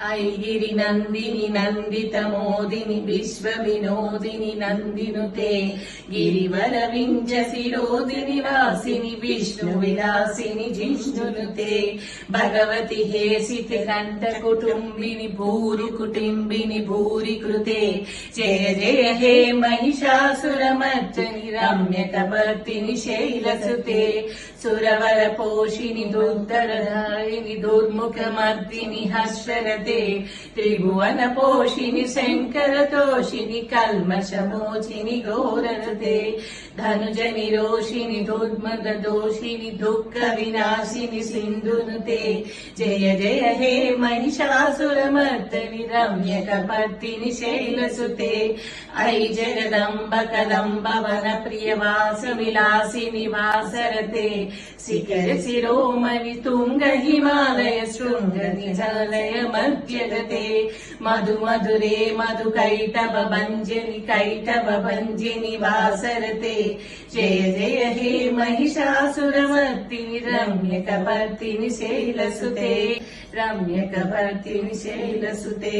ऐगिरि नन्दिनि नन्दित मोदिनि विश्व विनोदिनि नन्दिनुते गिरिवर विंज शिरोदिनि वासिनि विष्णु विलासिनि जिष्णुनुते भगवति हेसित कंठ कुटुम्बिनि भूरि कुटुम्बिनि भूरि कृते जय जय हे महिषासुरमर्दिनि रम्यकपर्दिनि शैलसुते सुरवर पोषिनि दुर्धरधारिणि दुर्मुखमर्दिनि हर्षरते त्रिभुवन पोषिनि शंकर तोषिनि कल्मषमोचिनि घोरनुते धनुज निरोषिनि दुर्मद दोषिनि दुःख विनाशिनि सिन्धुनुते जय जय हे महिषासुरमर्दिनि रम्यकपर्दिनि शैलसुते ऐ जगदम्ब कदम्ब वन प्रियवास विलासिनि वासरते शिखर शिरोमणि तुंग हिमालय शृंग निजालय मध्यगते मधु मधुरे मधु कैटभ भंजिनि वासरते जय जय हे महिषासुरमर्दिनि रम्यकपर्दिनि शैलसुते रम्यकपर्दिनि शैलसुते।